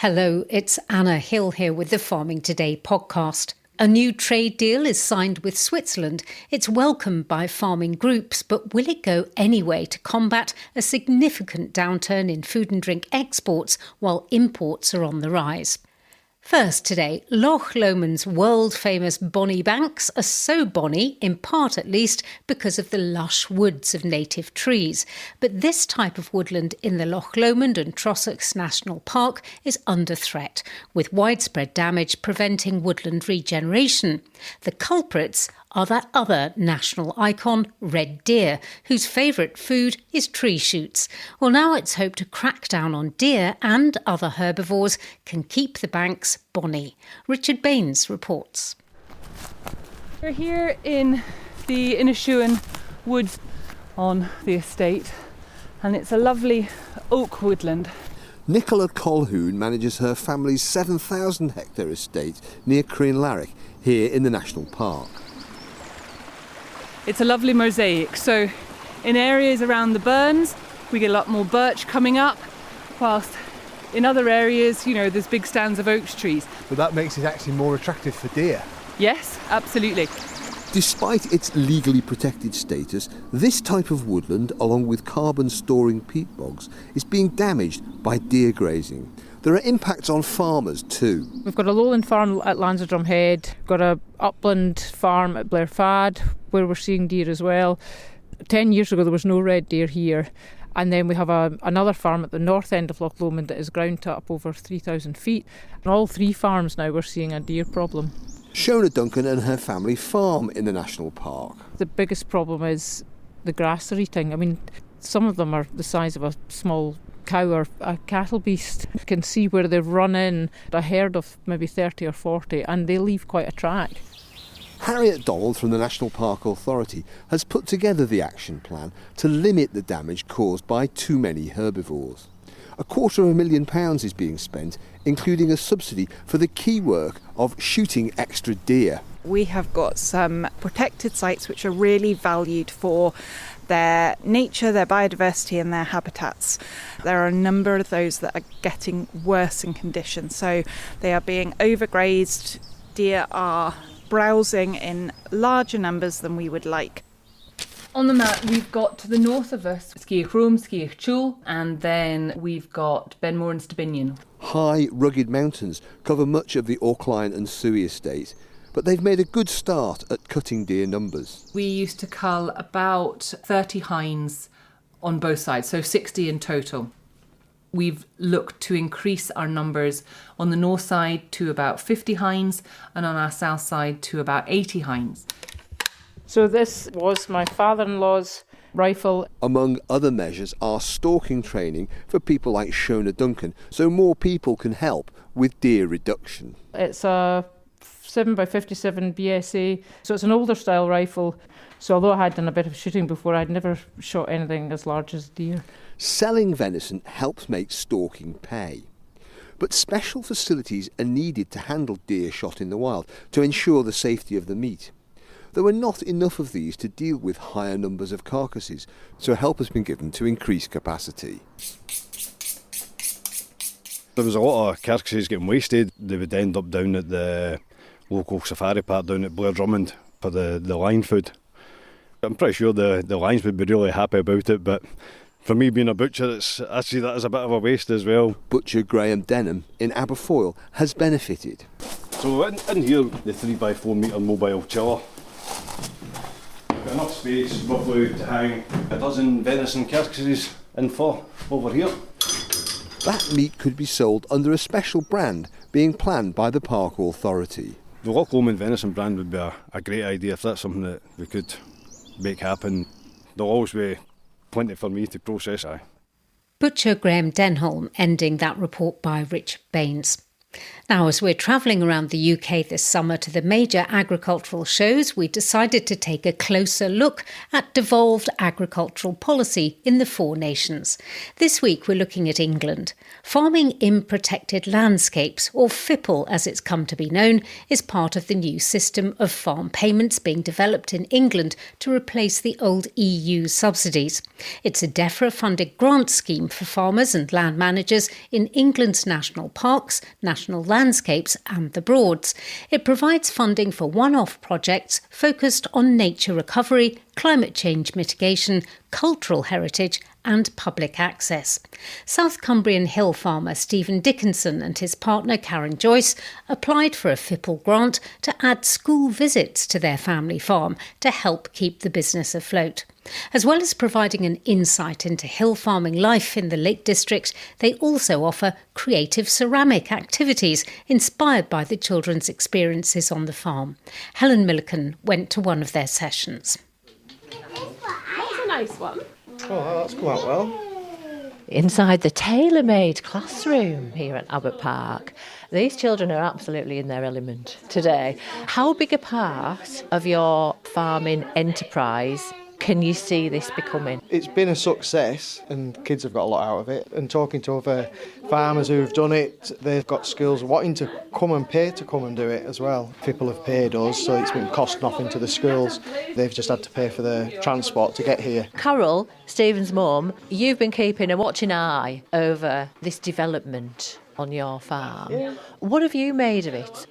Hello, it's Anna Hill here with the Farming Today podcast. A new trade deal is signed with Switzerland. It's welcomed by farming groups, but will it go anyway to combat a significant downturn in food and drink exports while imports are on the rise? First today, Loch Lomond's world-famous bonny banks are so bonny, in part at least, because of the lush woods of native trees. But this type of woodland in the Loch Lomond and Trossachs National Park is under threat, with widespread damage preventing woodland regeneration. The culprits are that other national icon, red deer, whose favourite food is tree shoots. Well, now it's hoped a crackdown on deer and other herbivores can keep the banks bonny. Richard Baines reports. We're here in the Inishuan woods on the estate, and it's a lovely oak woodland. Nicola Colhoun manages her family's 7,000 hectare estate near Crianlarich, here in the national park. It's a lovely mosaic, so in areas around the burns we get a lot more birch coming up, whilst in other areas, there's big stands of oak trees. But that makes it actually more attractive for deer. Yes, absolutely. Despite its legally protected status, this type of woodland, along with carbon-storing peat bogs, is being damaged by deer grazing. There are impacts on farmers too. We've got a lowland farm at Lanserdrum Head, got a upland farm at Blair Fad, where we're seeing deer as well. 10 years ago there was no red deer here. And then we have another farm at the north end of Loch Lomond that is ground to up over 3,000 feet. And all three farms now we're seeing a deer problem. Shona Duncan and her family farm in the national park. The biggest problem is the grass they're eating. I mean, some of them are the size of a small cow or a cattle beast. You can see where they've run in a herd of maybe 30 or 40 and they leave quite a track. Harriet Donald from the National Park Authority has put together the action plan to limit the damage caused by too many herbivores. £250,000 is being spent, including a subsidy for the key work of shooting extra deer. We have got some protected sites which are really valued for their nature, their biodiversity and their habitats. There are a number of those that are getting worse in condition, so they are being overgrazed. Deer are browsing in larger numbers than we would like. On the map we've got to the north of us Sciech Rome, Sciech Chul, and then we've got Benmore and Stibinian. High, rugged mountains cover much of the Auckline and Suey estate, but they've made a good start at cutting deer numbers. We used to cull about 30 hinds on both sides, so 60 in total. We've looked to increase our numbers on the north side to about 50 hinds and on our south side to about 80 hinds. So this was my father-in-law's rifle. Among other measures are stalking training for people like Shona Duncan, so more people can help with deer reduction. It's a 7x57 BSA, so it's an older style rifle. So although I had done a bit of shooting before, I'd never shot anything as large as deer. Selling venison helps make stalking pay. But special facilities are needed to handle deer shot in the wild to ensure the safety of the meat. There were not enough of these to deal with higher numbers of carcasses, so help has been given to increase capacity. There was a lot of carcasses getting wasted. They would end up down at the local safari park down at Blair Drummond for the lion food. I'm pretty sure the lions would be really happy about it, but for me being a butcher, I see that as a bit of a waste as well. Butcher Graham Denham in Aberfoyle has benefited. So in here, the 3x4 metre mobile chiller. Got enough space roughly to hang a dozen venison carcasses in for over here. That meat could be sold under a special brand being planned by the Park Authority. The Loch Lomond venison brand would be a great idea if that's something that we could make happen. There'll always be plenty for me to process. Butcher Graham Denholm ending that report by Richard Baines. Now, as we're travelling around the UK this summer to the major agricultural shows, we decided to take a closer look at devolved agricultural policy in the four nations. This week we're looking at England. Farming in Protected Landscapes, or FIPL as it's come to be known, is part of the new system of farm payments being developed in England to replace the old EU subsidies. It's a DEFRA-funded grant scheme for farmers and land managers in England's national parks, national landscapes and the Broads. It provides funding for one-off projects focused on nature recovery, climate change mitigation, cultural heritage and public access. South Cumbrian hill farmer Stephen Dickinson and his partner Karen Joyce applied for a FIPL grant to add school visits to their family farm to help keep the business afloat. As well as providing an insight into hill farming life in the Lake District, they also offer creative ceramic activities inspired by the children's experiences on the farm. Helen Milliken went to one of their sessions. That's a nice one. Oh, that's come out well. Inside the tailor-made classroom here at Abbott Park, these children are absolutely in their element today. How big a part of your farming enterprise can you see this becoming? It's been a success and kids have got a lot out of it, and talking to other farmers who've done it, they've got skills wanting to come and pay to come and do it as well. People have paid us, so it's been cost nothing to the schools. They've just had to pay for the transport to get here. Carol, Stephen's mum, you've been keeping a watching eye over this development on your farm. Yeah. What have you made of it?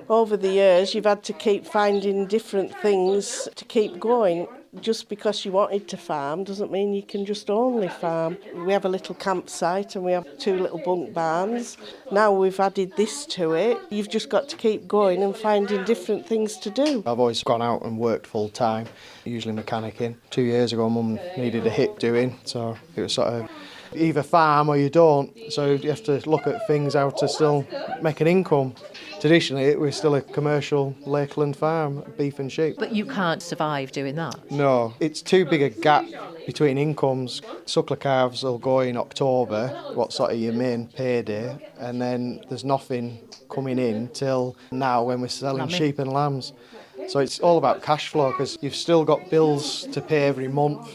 Over the years, you've had to keep finding different things to keep going. Just because you wanted to farm doesn't mean you can just only farm. We have a little campsite and we have 2 little bunk barns. Now we've added this to it. You've just got to keep going and finding different things to do. I've always gone out and worked full time, usually mechanicking. 2 years ago, Mum needed a hip doing, so it was sort of either farm or you don't. So you have to look at things how to still make an income. Traditionally, we're still a commercial lakeland farm, beef and sheep. But you can't survive doing that? No, it's too big a gap between incomes. Suckler calves will go in October, what sort of your main payday, and then there's nothing coming in till now when we're selling sheep and lambs. So it's all about cash flow because you've still got bills to pay every month,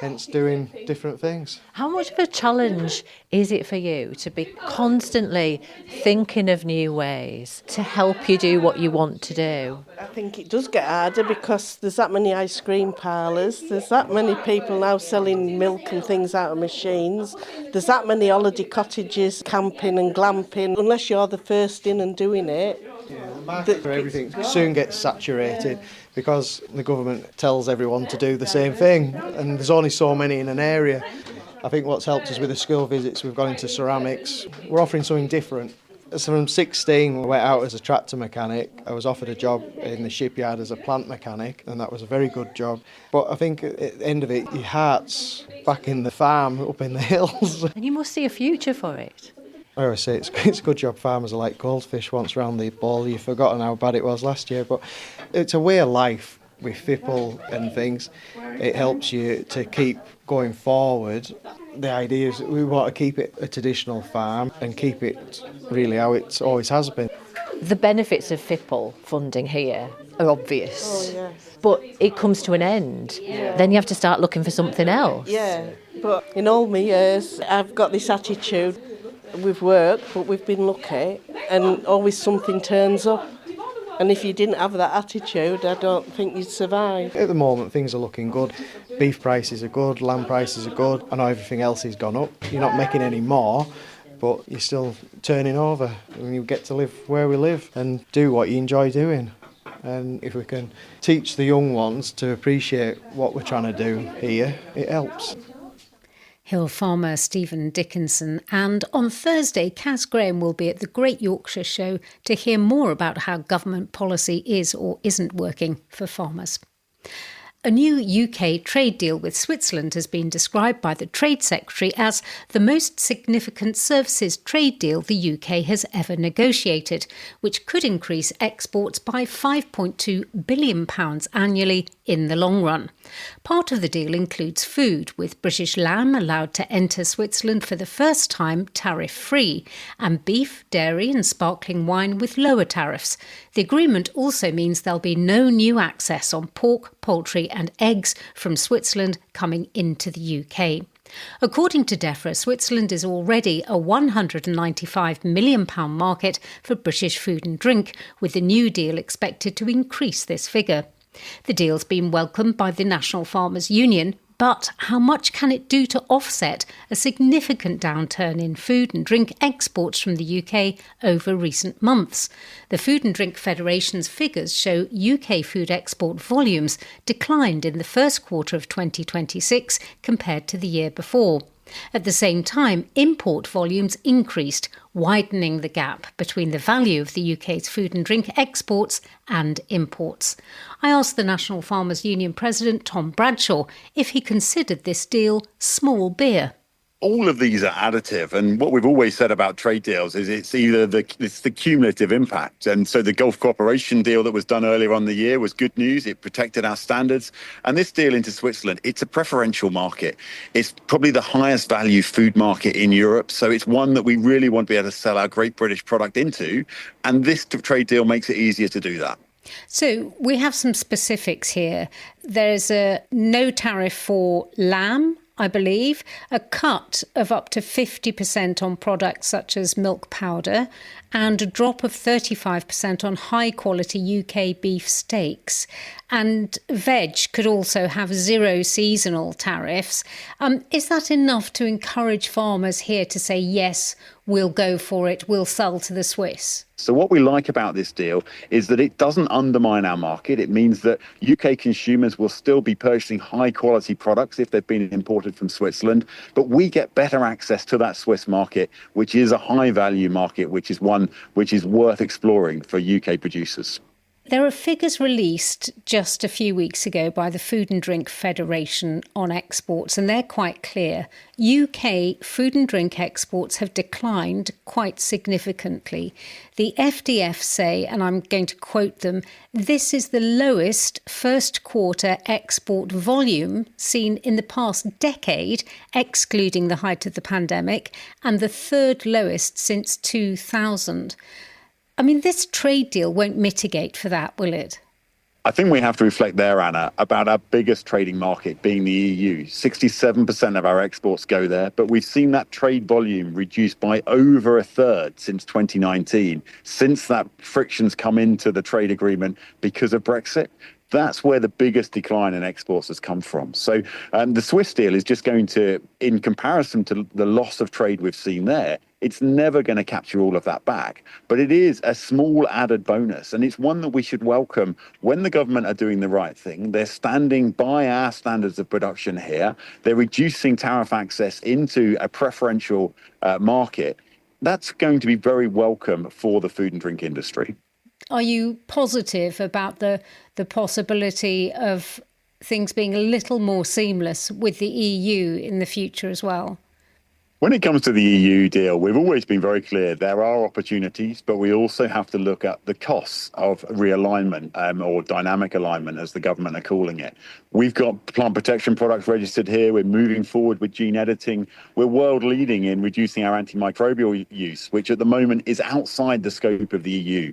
hence doing different things. How much of a challenge is it for you to be constantly thinking of new ways to help you do what you want to do? I think it does get harder because there's that many ice cream parlours, there's that many people now selling milk and things out of machines, there's that many holiday cottages, camping and glamping. Unless you're the first in and doing it, the market for everything soon gets saturated because the government tells everyone to do the same thing and there's only so many in an area. I think what's helped us with the school visits, we've gone into ceramics. We're offering something different. So from 16, we went out as a tractor mechanic. I was offered a job in the shipyard as a plant mechanic, and that was a very good job. But I think at the end of it, your heart's back in the farm, up in the hills. And you must see a future for it. I always say it's a good job farmers are like goldfish once round the ball. You've forgotten how bad it was last year, but it's a way of life with FIPL and things. It helps you to keep going forward. The idea is we want to keep it a traditional farm and keep it really how it always has been. The benefits of FIPL funding here are obvious, oh, yes. But it comes to an end. Yeah. Then you have to start looking for something else. Yeah, but in all my years, I've got this attitude. We've worked, but we've been lucky, and always something turns up. And if you didn't have that attitude, I don't think you'd survive. At the moment, things are looking good. Beef prices are good, lamb prices are good. I know everything else has gone up. You're not making any more, but you're still turning over. And you get to live where we live and do what you enjoy doing. And if we can teach the young ones to appreciate what we're trying to do here, it helps. Hill farmer Stephen Dickinson, and on Thursday, Kaz Graham will be at the Great Yorkshire Show to hear more about how government policy is or isn't working for farmers. A new UK trade deal with Switzerland has been described by the Trade Secretary as the most significant services trade deal the UK has ever negotiated, which could increase exports by £5.2 billion annually in the long run. Part of the deal includes food, with British lamb allowed to enter Switzerland for the first time tariff-free, and beef, dairy and sparkling wine with lower tariffs. The agreement also means there'll be no new access on pork, poultry and eggs from Switzerland coming into the UK. According to DEFRA, Switzerland is already a £195 million market for British food and drink, with the new deal expected to increase this figure. The deal's been welcomed by the National Farmers Union, but how much can it do to offset a significant downturn in food and drink exports from the UK over recent months? The Food and Drink Federation's figures show UK food export volumes declined in the first quarter of 2026 compared to the year before. At the same time, import volumes increased, widening the gap between the value of the UK's food and drink exports and imports. I asked the National Farmers Union President Tom Bradshaw if he considered this deal small beer. All of these are additive, and what we've always said about trade deals is it's the cumulative impact. And so the Gulf Cooperation deal that was done earlier on the year was good news. It protected our standards. And this deal into Switzerland, it's a preferential market. It's probably the highest value food market in Europe. So it's one that we really want to be able to sell our great British product into. And this trade deal makes it easier to do that. So we have some specifics here. There's a no tariff for lamb, I believe, a cut of up to 50% on products such as milk powder, and a drop of 35% on high-quality UK beef steaks. And veg could also have zero seasonal tariffs. Is that enough to encourage farmers here to say, yes, we'll go for it, we'll sell to the Swiss? So what we like about this deal is that it doesn't undermine our market. It means that UK consumers will still be purchasing high quality products if they've been imported from Switzerland, but we get better access to that Swiss market, which is a high value market, which is one which is worth exploring for UK producers. There are figures released just a few weeks ago by the Food and Drink Federation on exports, and they're quite clear. UK food and drink exports have declined quite significantly. The FDF say, and I'm going to quote them, this is the lowest first quarter export volume seen in the past decade, excluding the height of the pandemic, and the third lowest since 2000. I mean, this trade deal won't mitigate for that, will it? I think we have to reflect there, Anna, about our biggest trading market being the EU. 67% of our exports go there, but we've seen that trade volume reduced by over a third since 2019, since that frictions come into the trade agreement because of Brexit. That's where the biggest decline in exports has come from. So the Swiss deal is just going to, in comparison to the loss of trade we've seen there, it's never going to capture all of that back. But it is a small added bonus, and it's one that we should welcome when the government are doing the right thing. They're standing by our standards of production here. They're reducing tariff access into a preferential market. That's going to be very welcome for the food and drink industry. Are you positive about the possibility of things being a little more seamless with the EU in the future as well? When it comes to the EU deal, we've always been very clear there are opportunities, but we also have to look at the costs of realignment or dynamic alignment, as the government are calling it. We've got plant protection products registered here. We're moving forward with gene editing. We're world leading in reducing our antimicrobial use, which at the moment is outside the scope of the EU.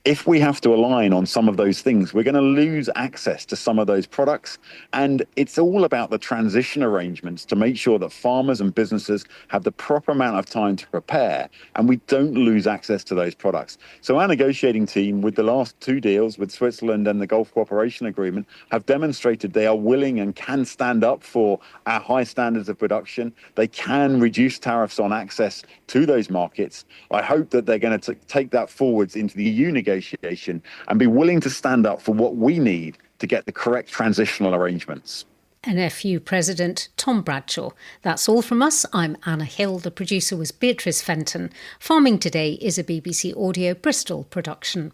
If we have to align on some of those things, we're going to lose access to some of those products. And it's all about the transition arrangements to make sure that farmers and businesses have the proper amount of time to prepare and we don't lose access to those products. So our negotiating team with the last two deals with Switzerland and the Gulf Cooperation Agreement have demonstrated they are willing and can stand up for our high standards of production. They can reduce tariffs on access to those markets. I hope that they're going to take that forwards into the EU negotiation and be willing to stand up for what we need to get the correct transitional arrangements. NFU President Tom Bradshaw. That's all from us. I'm Anna Hill. The producer was Beatrice Fenton. Farming Today is a BBC Audio Bristol production.